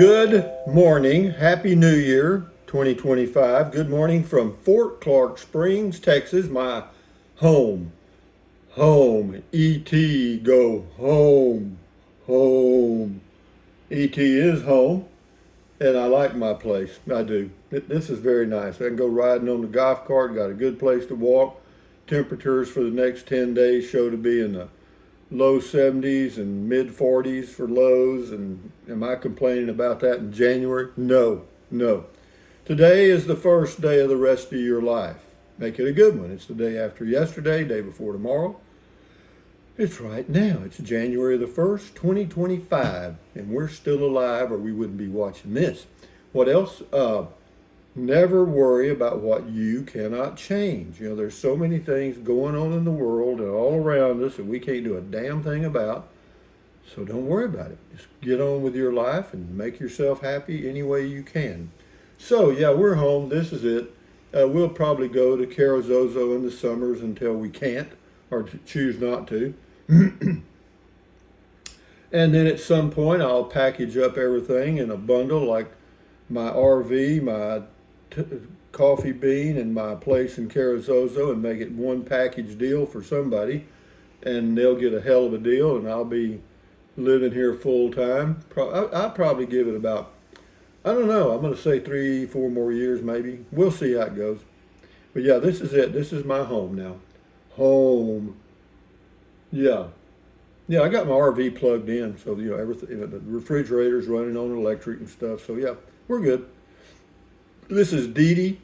Good morning. Happy New Year 2025. Good morning from Fort Clark Springs, Texas, my home. Home. E.T. go home. Home. E.T. is home, and I like my place. I do. This is very nice. I can go riding on the golf cart, got a good place to walk. Temperatures for the next 10 days show to be in the low 70s and mid 40s for lows. And am I complaining about that in January? No, no. Today is the first day of the rest of your life. Make it a good one. It's the day after yesterday, day before tomorrow. It's right now. It's January the 1st, 2025, and we're still alive or we wouldn't be watching this. What else? Never worry about what you cannot change. There's so many things going on in the world and all around us that we can't do a damn thing about. So don't worry about it. Just get on with your life and make yourself happy any way you can. So yeah, we're home. This is it. We'll probably go to Carrizozo in the summers until we can't or choose not to. And then at some point I'll package up everything in a bundle like my RV, my t- coffee bean, and my place in Carrizozo and make it one package deal for somebody, and they'll get a hell of a deal, and I'll be living here full time. I'll probably give it about, I don't know, I'm going to say 3, 4 more years maybe. We'll see how it goes. But yeah, this is it. This is my home now. Home. Yeah. Yeah, I got my RV plugged in, so everything. The refrigerator's running on electric and stuff. So yeah, we're good. This is Dee Dee.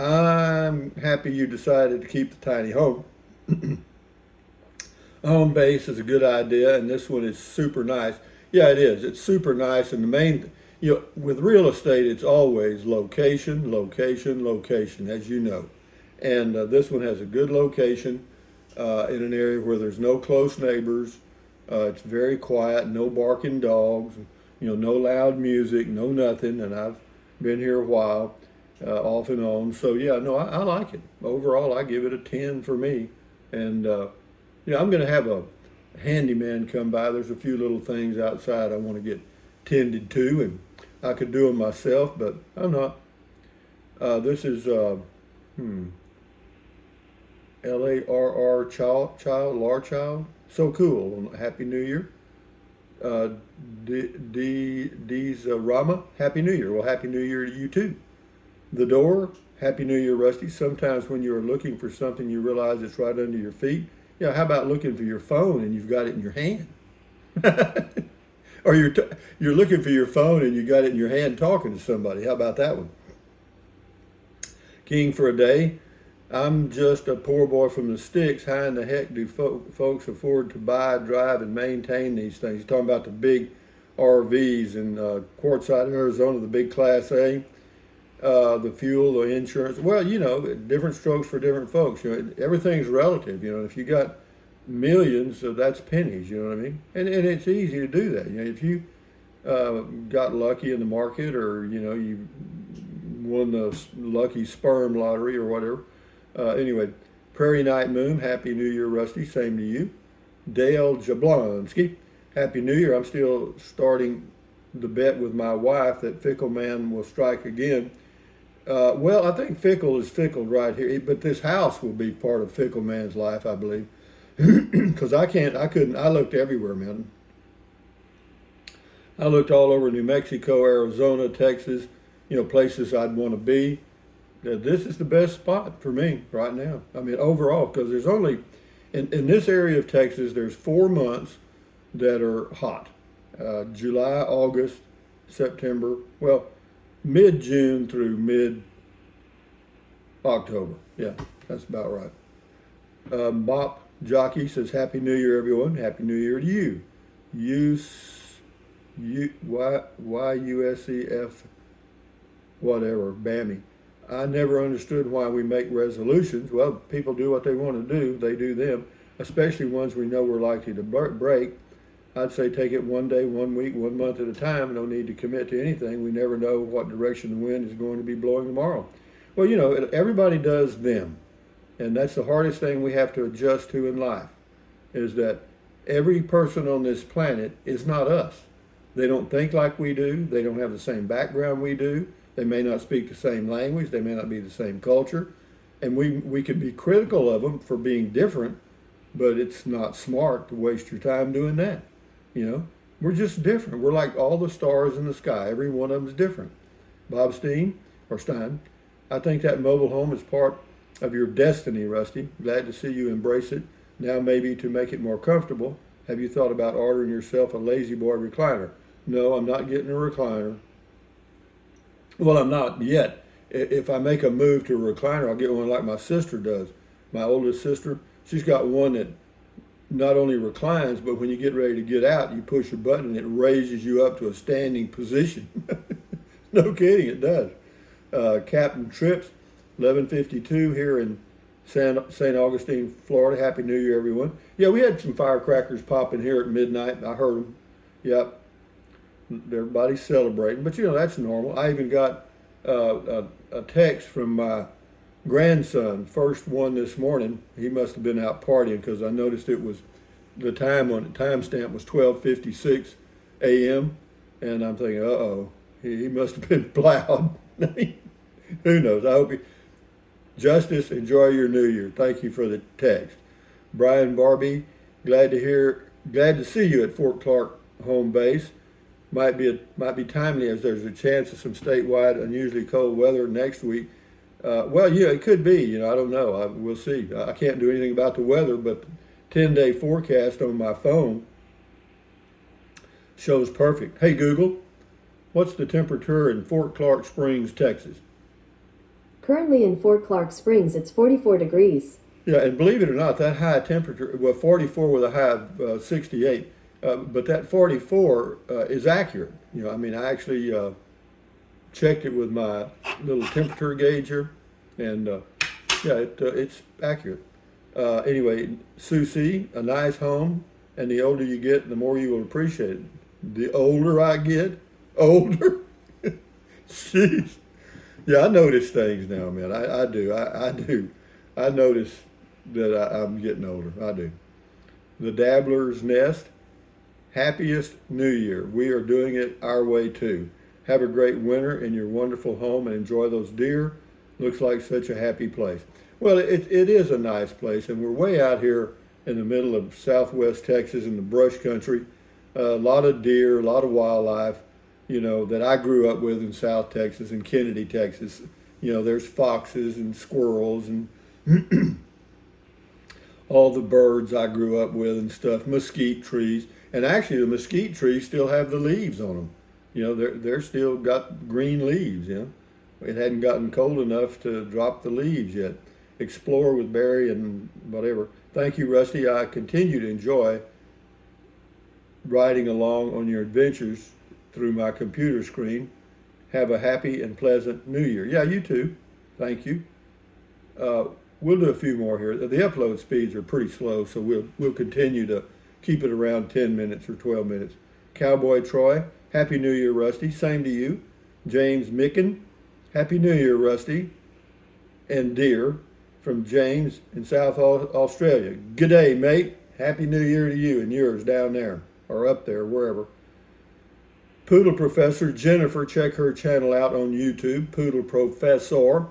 I'm happy you decided to keep the tiny home. A home base is a good idea, and this one is super nice. Yeah, it is. It's super nice, and the main, with real estate, it's always location, location, location, as you know. And this one has a good location in an area where there's no close neighbors. It's very quiet, no barking dogs, no loud music, no nothing. And I've been here a while, off and on. So yeah, no, I like it. Overall, I give it a 10 for me. And I'm going to have a handyman come by. There's a few little things outside I want to get tended to, and I could do them myself, but I'm not. This is Larr Child. So cool. Happy New Year. D's Rama, Happy New Year. Well, Happy New Year to you too. The Door, Happy New Year, Rusty. Sometimes when you're looking for something, you realize it's right under your feet. Yeah, how about looking for your phone and you've got it in your hand? Or you're looking for your phone and you got it in your hand talking to somebody. How about that one? King for a Day. I'm just a poor boy from the sticks. How in the heck do folks afford to buy, drive, and maintain these things? He's talking about the big RVs in Quartzsite, Arizona, the big Class A, the fuel, the insurance. Well, different strokes for different folks. Everything's relative. If you got millions, so that's pennies. You know what I mean? And it's easy to do that. If you got lucky in the market, or you won the lucky sperm lottery or whatever. Anyway, Prairie Night Moon, Happy New Year, Rusty. Same to you. Dale Jablonski, Happy New Year. I'm still starting the bet with my wife that Fickle Man will strike again. Well, I think Fickle is fickle right here, but this house will be part of Fickle Man's life, I believe. Because I looked everywhere, man. I looked all over New Mexico, Arizona, Texas, places I'd want to be. This is the best spot for me right now. I mean, overall, because there's only, in this area of Texas, there's 4 months that are hot. July, August, September, well, mid-June through mid-October. Yeah, that's about right. Bop Jockey says, Happy New Year, everyone. Happy New Year to you. YUSEF, whatever, Bammy. I never understood why we make resolutions. Well, people do what they want to do. They do them, especially ones we know we're likely to break. I'd say take it one day, 1 week, 1 month at a time. No need to commit to anything. We never know what direction the wind is going to be blowing tomorrow. Well, everybody does them. And that's the hardest thing we have to adjust to in life, is that every person on this planet is not us. They don't think like we do. They don't have the same background we do. They may not speak the same language. They may not be the same culture. And we can be critical of them for being different, but it's not smart to waste your time doing that. You know, we're just different. We're like all the stars in the sky. Every one of them is different. Bob Stein, I think that mobile home is part of your destiny, Rusty. Glad to see you embrace it. Now maybe to make it more comfortable, have you thought about ordering yourself a Lazy Boy recliner? No, I'm not getting a recliner. Well, I'm not yet. If I make a move to a recliner, I'll get one like my sister does. My oldest sister, she's got one that not only reclines, but when you get ready to get out, you push a button and it raises you up to a standing position. No kidding, it does. Captain Trips, 11:52 here in St. Augustine, Florida. Happy New Year, everyone. Yeah, we had some firecrackers popping here at midnight. I heard them. Yep. Everybody's celebrating, but you know, that's normal. I even got a text from my grandson, first one this morning. He must have been out partying because I noticed it was the time on the timestamp was 12:56 a.m. and I'm thinking, uh-oh, he must have been plowed. Who knows? I hope he. Justice, enjoy your New Year. Thank you for the text. Brian Barbie, glad to see you at Fort Clark home base. Might be timely as there's a chance of some statewide unusually cold weather next week. Well, yeah, it could be. You know, I don't know. We'll see. I can't do anything about the weather, but the 10-day forecast on my phone shows perfect. Hey Google, what's the temperature in Fort Clark Springs, Texas? Currently in Fort Clark Springs, it's 44 degrees. Yeah, and believe it or not, that high temperature, well, 44 with a high of 68, but that 44 is accurate. You know, I mean, I actually checked it with my little temperature gauge here, and yeah, it's accurate. Anyway, Susie, a nice home, and the older you get, the more you will appreciate it. The older I get, older. Jeez. Yeah, I notice things now, man. I do. I do. I notice that I'm getting older. I do. The Dabbler's Nest, happiest New Year. We are doing it our way too. Have a great winter in your wonderful home and enjoy those deer. Looks like such a happy place. Well, it is a nice place, and we're way out here in the middle of southwest Texas in the brush country. A lot of deer, a lot of wildlife, you know, that I grew up with in South Texas and Kennedy, Texas. You know, there's foxes and squirrels and all the birds I grew up with and stuff, mesquite trees. And actually the mesquite trees still have the leaves on them. You know, they're still got green leaves, you know. It hadn't gotten cold enough to drop the leaves yet. Explore with Barry and whatever. Thank you, Rusty. I continue to enjoy riding along on your adventures through my computer screen. Have a happy and pleasant New Year. Yeah, you too. Thank you. We'll do a few more here. The upload speeds are pretty slow, so we'll continue to keep it around 10 minutes or 12 minutes. Cowboy Troy, Happy New Year, Rusty. Same to you. James Micken, Happy New Year, Rusty. And dear, from James in South Australia. Good day, mate. Happy New Year to you and yours down there, or up there, wherever. Poodle Professor Jennifer, check her channel out on YouTube, Poodle Professor.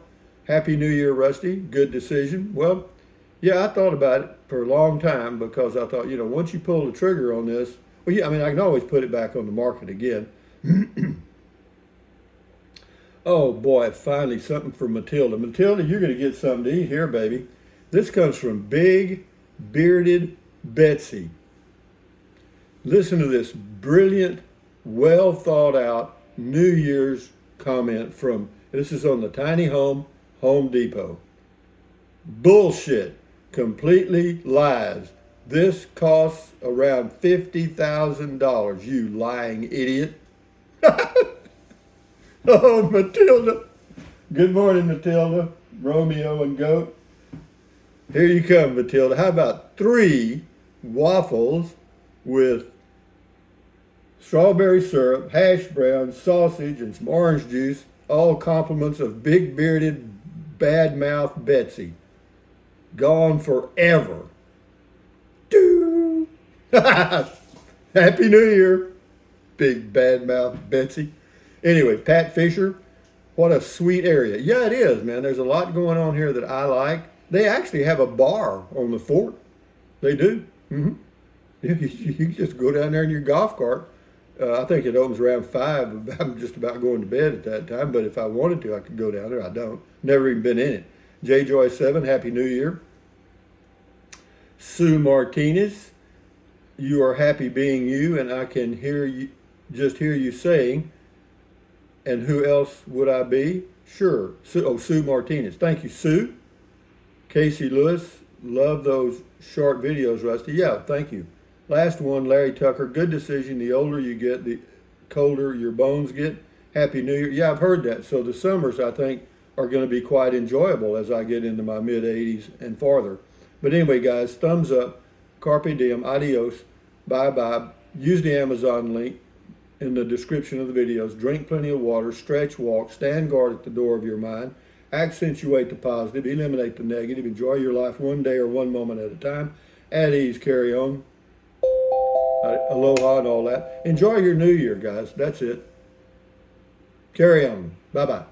Happy New Year, Rusty. Good decision. Well, yeah, I thought about it for a long time because I thought, you know, once you pull the trigger on this, well, yeah, I mean, I can always put it back on the market again. Oh boy, finally something for Matilda. Matilda, you're going to get something to eat here, baby. This comes from Big Bearded Betsy. Listen to this brilliant, well thought out New Year's comment from, this is on the Tiny Home Depot. Bullshit. Completely lies. This costs around $50,000, you lying idiot. Oh, Matilda. Good morning, Matilda. Romeo and Goat. Here you come, Matilda. How about 3 waffles with strawberry syrup, hash browns, sausage, and some orange juice, all compliments of big bearded, bad mouth Betsy. Gone forever. Doo! Happy New Year. Big bad mouth Betsy. Anyway, Pat Fisher, what a sweet area. Yeah, it is, man. There's a lot going on here that I like. They actually have a bar on the fort. They do. You can just go down there in your golf cart. I think it opens around 5. I'm just about going to bed at that time, but if I wanted to, I could go down there. I don't. Never even been in it. J Joy 7, Happy New Year. Sue Martinez, you are happy being you, and I can hear you saying, and who else would I be? Sure. Sue Martinez. Thank you, Sue. Casey Lewis, love those short videos, Rusty. Yeah, thank you. Last one, Larry Tucker. Good decision. The older you get, the colder your bones get. Happy New Year. Yeah, I've heard that. So the summers, I think, are going to be quite enjoyable as I get into my mid-80s and farther. But anyway, guys, thumbs up. Carpe diem. Adios. Bye-bye. Use the Amazon link in the description of the videos. Drink plenty of water. Stretch, walk. Stand guard at the door of your mind. Accentuate the positive. Eliminate the negative. Enjoy your life one day or one moment at a time. At ease. Carry on. Aloha and all that. Enjoy your new year, guys. That's it. Carry on. Bye-bye.